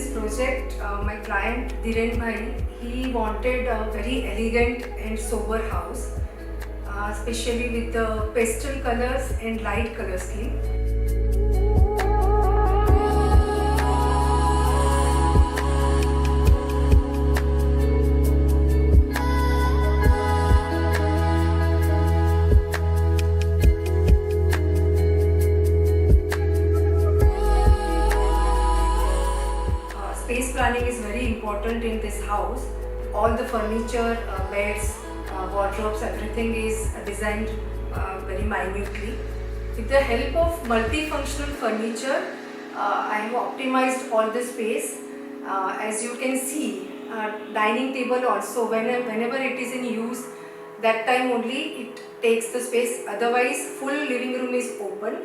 this project, my client Dhiren Bhai, he wanted a very elegant and sober house, especially with the pastel colors and light color scheme. Space planning is very important in this house. All the furniture, beds, wardrobes, everything is designed very minutely. With the help of multifunctional furniture, I have optimized all the space. As you can see, dining table also, whenever it is in use, that time only it takes the space. Otherwise, full living room is open.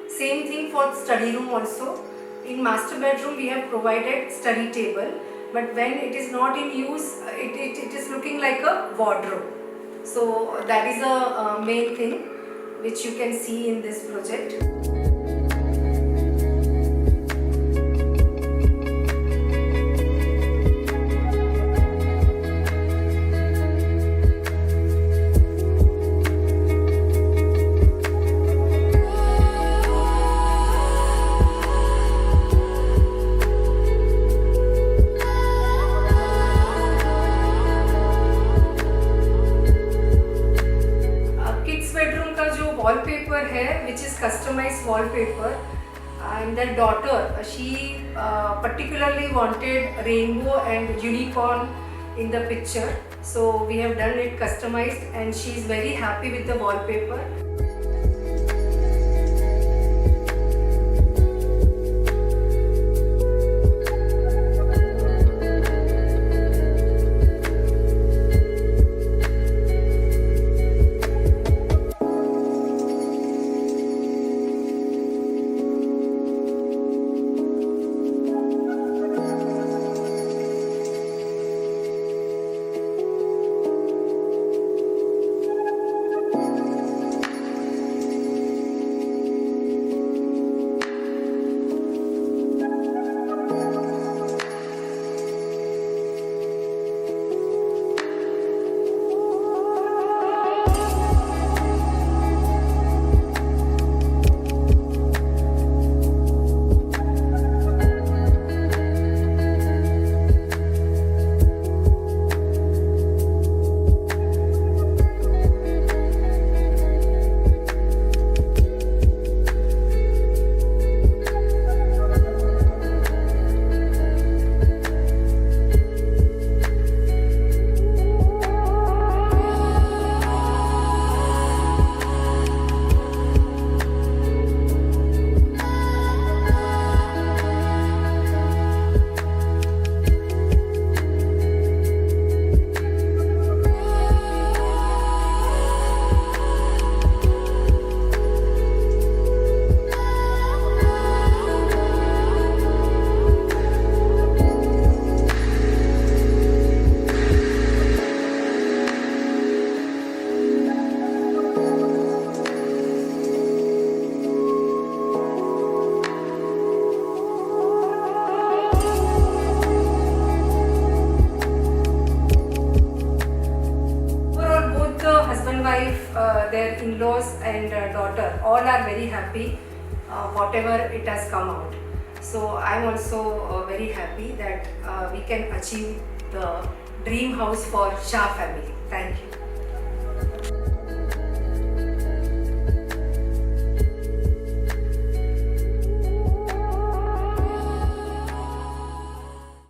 Same thing for study room also. In master bedroom we have provided study table, but when it is not in use, it is looking like a wardrobe. So that is a main thing which you can see in this project. Wallpaper है, which is customized wallpaper, and their daughter, she particularly wanted rainbow and unicorn in the picture, so we have done it customized, and she is very happy with the wallpaper. Wife, their in-laws and daughter, all are very happy whatever it has come out. So I am also very happy that we can achieve the dream house for Shah family. Thank you.